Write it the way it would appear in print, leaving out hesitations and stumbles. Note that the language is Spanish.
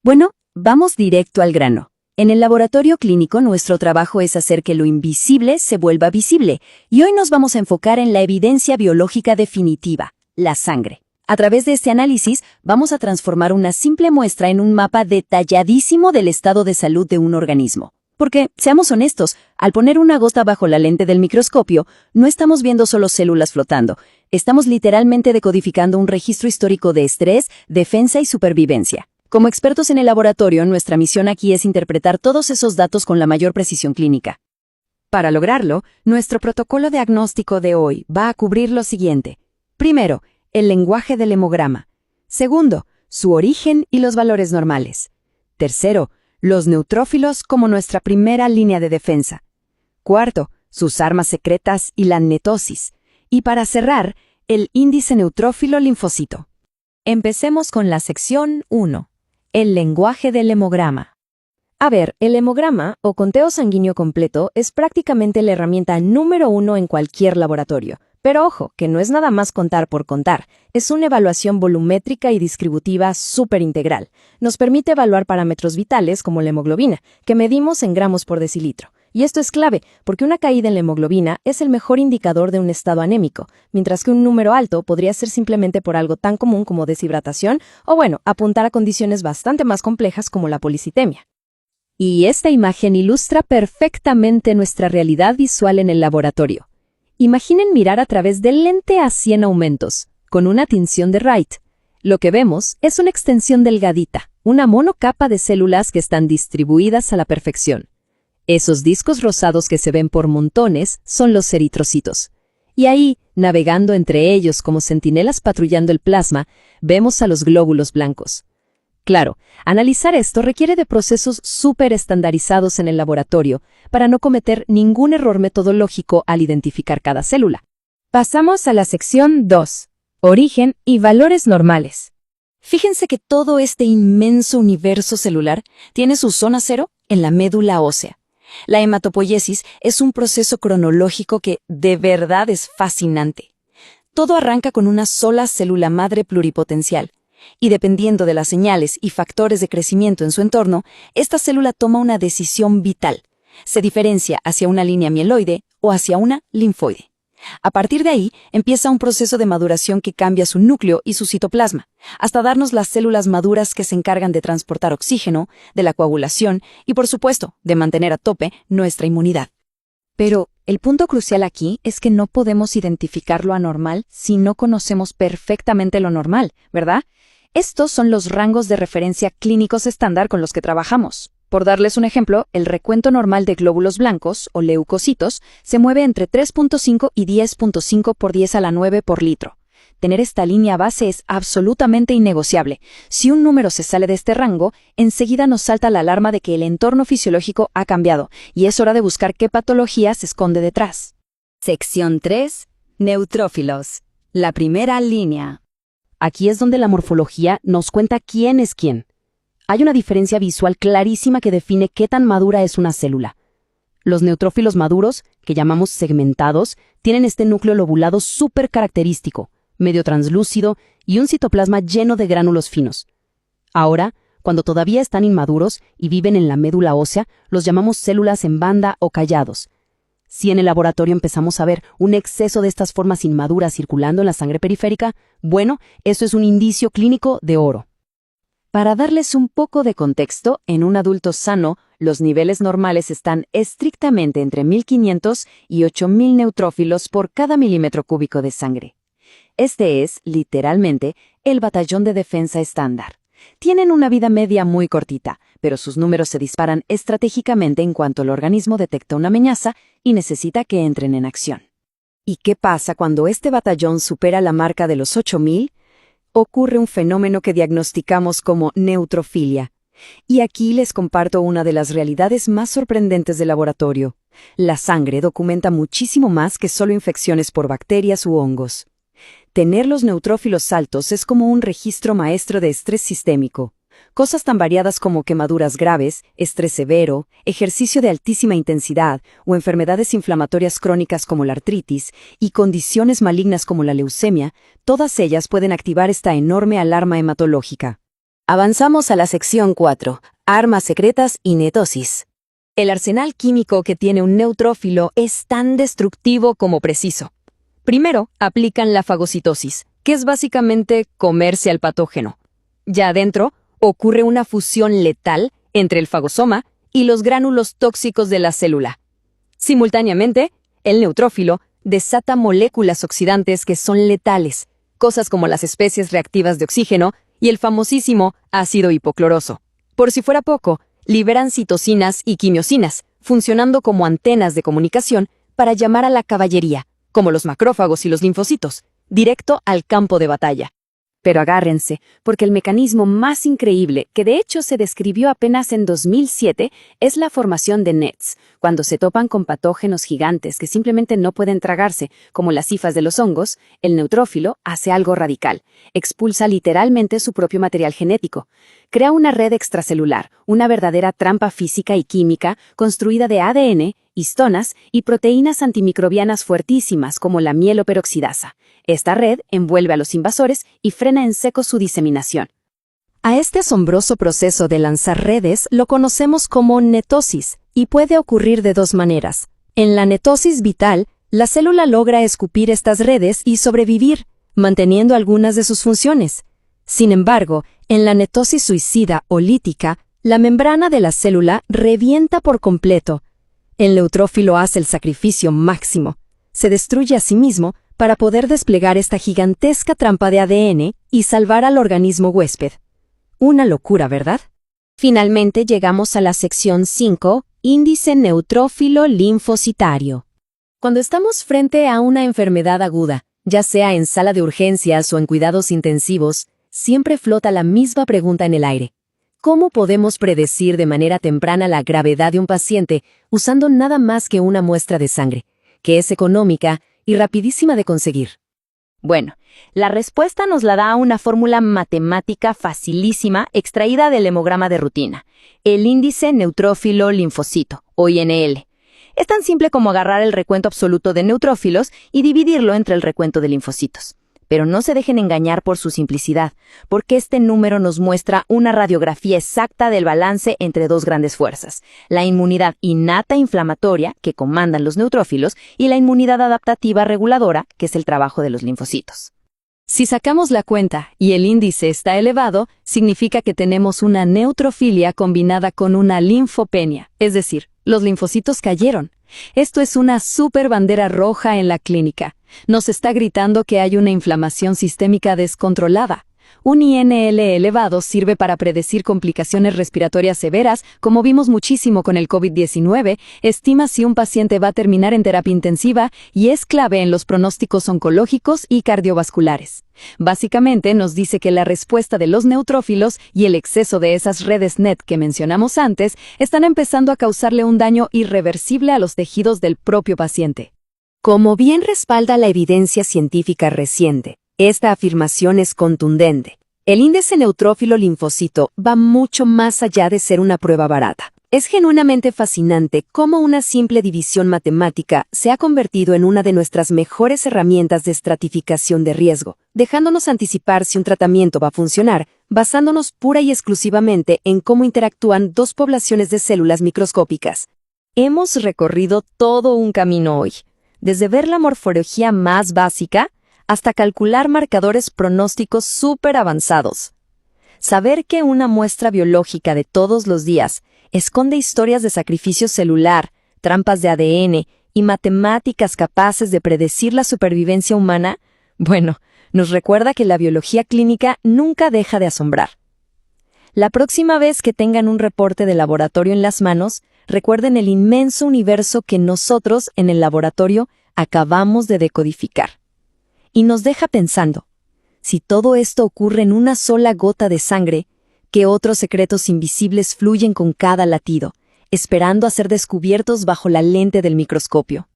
Bueno, vamos directo al grano. En el laboratorio clínico nuestro trabajo es hacer que lo invisible se vuelva visible, y hoy nos vamos a enfocar en la evidencia biológica definitiva, la sangre. A través de este análisis vamos a transformar una simple muestra en un mapa detalladísimo del estado de salud de un organismo. Porque, seamos honestos, al poner una gota bajo la lente del microscopio, no estamos viendo solo células flotando, estamos literalmente decodificando un registro histórico de estrés, defensa y supervivencia. Como expertos en el laboratorio, nuestra misión aquí es interpretar todos esos datos con la mayor precisión clínica. Para lograrlo, nuestro protocolo diagnóstico de hoy va a cubrir lo siguiente. Primero, el lenguaje del hemograma. Segundo, su origen y los valores normales. Tercero, los neutrófilos como nuestra primera línea de defensa. Cuarto, sus armas secretas y la netosis. Y para cerrar, el índice neutrófilo linfocito. Empecemos con la sección 1. El lenguaje del hemograma. A ver, el hemograma, o conteo sanguíneo completo, es prácticamente la herramienta número 1 en cualquier laboratorio. Pero ojo, que no es nada más contar por contar, es una evaluación volumétrica y distributiva súper integral. Nos permite evaluar parámetros vitales como la hemoglobina, que medimos en gramos por decilitro. Y esto es clave, porque una caída en la hemoglobina es el mejor indicador de un estado anémico, mientras que un número alto podría ser simplemente por algo tan común como deshidratación o apuntar a condiciones bastante más complejas como la policitemia. Y esta imagen ilustra perfectamente nuestra realidad visual en el laboratorio. Imaginen mirar a través del lente a 100 aumentos, con una tinción de Wright. Lo que vemos es una extensión delgadita, una monocapa de células que están distribuidas a la perfección. Esos discos rosados que se ven por montones son los eritrocitos. Y ahí, navegando entre ellos como centinelas patrullando el plasma, vemos a los glóbulos blancos. Claro, analizar esto requiere de procesos súper estandarizados en el laboratorio para no cometer ningún error metodológico al identificar cada célula. Pasamos a la sección 2. Origen y valores normales. Fíjense que todo este inmenso universo celular tiene su zona cero en la médula ósea. La hematopoiesis es un proceso cronológico que de verdad es fascinante. Todo arranca con una sola célula madre pluripotencial, y dependiendo de las señales y factores de crecimiento en su entorno, esta célula toma una decisión vital. Se diferencia hacia una línea mieloide o hacia una linfoide. A partir de ahí, empieza un proceso de maduración que cambia su núcleo y su citoplasma, hasta darnos las células maduras que se encargan de transportar oxígeno, de la coagulación y, por supuesto, de mantener a tope nuestra inmunidad. Pero el punto crucial aquí es que no podemos identificar lo anormal si no conocemos perfectamente lo normal, ¿verdad? Estos son los rangos de referencia clínicos estándar con los que trabajamos. Por darles un ejemplo, el recuento normal de glóbulos blancos, o leucocitos, se mueve entre 3.5 y 10.5 por 10 a la 9 por litro. Tener esta línea base es absolutamente innegociable. Si un número se sale de este rango, enseguida nos salta la alarma de que el entorno fisiológico ha cambiado, y es hora de buscar qué patología se esconde detrás. Sección 3. Neutrófilos. La primera línea. Aquí es donde la morfología nos cuenta quién es quién. Hay una diferencia visual clarísima que define qué tan madura es una célula. Los neutrófilos maduros, que llamamos segmentados, tienen este núcleo lobulado súper característico, medio translúcido y un citoplasma lleno de gránulos finos. Ahora, cuando todavía están inmaduros y viven en la médula ósea, los llamamos células en banda o callados. Si en el laboratorio empezamos a ver un exceso de estas formas inmaduras circulando en la sangre periférica, bueno, eso es un indicio clínico de oro. Para darles un poco de contexto, en un adulto sano, los niveles normales están estrictamente entre 1500 y 8000 neutrófilos por cada milímetro cúbico de sangre. Este es, literalmente, el batallón de defensa estándar. Tienen una vida media muy cortita, pero sus números se disparan estratégicamente en cuanto el organismo detecta una amenaza y necesita que entren en acción. ¿Y qué pasa cuando este batallón supera la marca de los 8000? Ocurre un fenómeno que diagnosticamos como neutrofilia. Y aquí les comparto una de las realidades más sorprendentes del laboratorio. La sangre documenta muchísimo más que solo infecciones por bacterias u hongos. Tener los neutrófilos altos es como un registro maestro de estrés sistémico. Cosas tan variadas como quemaduras graves, estrés severo, ejercicio de altísima intensidad o enfermedades inflamatorias crónicas como la artritis y condiciones malignas como la leucemia, todas ellas pueden activar esta enorme alarma hematológica. Avanzamos a la sección 4, armas secretas y netosis. El arsenal químico que tiene un neutrófilo es tan destructivo como preciso. Primero, aplican la fagocitosis, que es básicamente comerse al patógeno. Ya adentro, ocurre una fusión letal entre el fagosoma y los gránulos tóxicos de la célula. Simultáneamente, el neutrófilo desata moléculas oxidantes que son letales, cosas como las especies reactivas de oxígeno y el famosísimo ácido hipocloroso. Por si fuera poco, liberan citocinas y quimiosinas, funcionando como antenas de comunicación para llamar a la caballería, como los macrófagos y los linfocitos, directo al campo de batalla. Pero agárrense, porque el mecanismo más increíble, que de hecho se describió apenas en 2007, es la formación de NETs, cuando se topan con patógenos gigantes que simplemente no pueden tragarse, como las hifas de los hongos. El neutrófilo hace algo radical, expulsa literalmente su propio material genético. Crea una red extracelular, una verdadera trampa física y química construida de ADN, histonas y proteínas antimicrobianas fuertísimas como la mieloperoxidasa. Esta red envuelve a los invasores y frena en seco su diseminación. A este asombroso proceso de lanzar redes lo conocemos como netosis y puede ocurrir de dos maneras. En la netosis vital, la célula logra escupir estas redes y sobrevivir, manteniendo algunas de sus funciones. Sin embargo, en la netosis suicida o lítica, la membrana de la célula revienta por completo. El neutrófilo hace el sacrificio máximo. Se destruye a sí mismo para poder desplegar esta gigantesca trampa de ADN y salvar al organismo huésped. Una locura, ¿verdad? Finalmente llegamos a la sección 5, índice neutrófilo linfocitario. Cuando estamos frente a una enfermedad aguda, ya sea en sala de urgencias o en cuidados intensivos, siempre flota la misma pregunta en el aire. ¿Cómo podemos predecir de manera temprana la gravedad de un paciente usando nada más que una muestra de sangre, que es económica y rapidísima de conseguir? Bueno, la respuesta nos la da una fórmula matemática facilísima extraída del hemograma de rutina, el índice neutrófilo linfocito, o INL. Es tan simple como agarrar el recuento absoluto de neutrófilos y dividirlo entre el recuento de linfocitos. Pero no se dejen engañar por su simplicidad, porque este número nos muestra una radiografía exacta del balance entre dos grandes fuerzas, la inmunidad innata inflamatoria, que comandan los neutrófilos, y la inmunidad adaptativa reguladora, que es el trabajo de los linfocitos. Si sacamos la cuenta y el índice está elevado, significa que tenemos una neutrofilia combinada con una linfopenia, es decir, los linfocitos cayeron. Esto es una super bandera roja en la clínica. Nos está gritando que hay una inflamación sistémica descontrolada. Un INL elevado sirve para predecir complicaciones respiratorias severas, como vimos muchísimo con el COVID-19, estima si un paciente va a terminar en terapia intensiva y es clave en los pronósticos oncológicos y cardiovasculares. Básicamente nos dice que la respuesta de los neutrófilos y el exceso de esas redes NET que mencionamos antes están empezando a causarle un daño irreversible a los tejidos del propio paciente. Como bien respalda la evidencia científica reciente, esta afirmación es contundente. El índice neutrófilo linfocito va mucho más allá de ser una prueba barata. Es genuinamente fascinante cómo una simple división matemática se ha convertido en una de nuestras mejores herramientas de estratificación de riesgo, dejándonos anticipar si un tratamiento va a funcionar, basándonos pura y exclusivamente en cómo interactúan dos poblaciones de células microscópicas. Hemos recorrido todo un camino hoy, desde ver la morfología más básica hasta calcular marcadores pronósticos súper avanzados. Saber que una muestra biológica de todos los días esconde historias de sacrificio celular, trampas de ADN y matemáticas capaces de predecir la supervivencia humana, bueno, nos recuerda que la biología clínica nunca deja de asombrar. La próxima vez que tengan un reporte de laboratorio en las manos, recuerden el inmenso universo que nosotros, en el laboratorio, acabamos de decodificar. Y nos deja pensando, si todo esto ocurre en una sola gota de sangre, ¿qué otros secretos invisibles fluyen con cada latido, esperando a ser descubiertos bajo la lente del microscopio?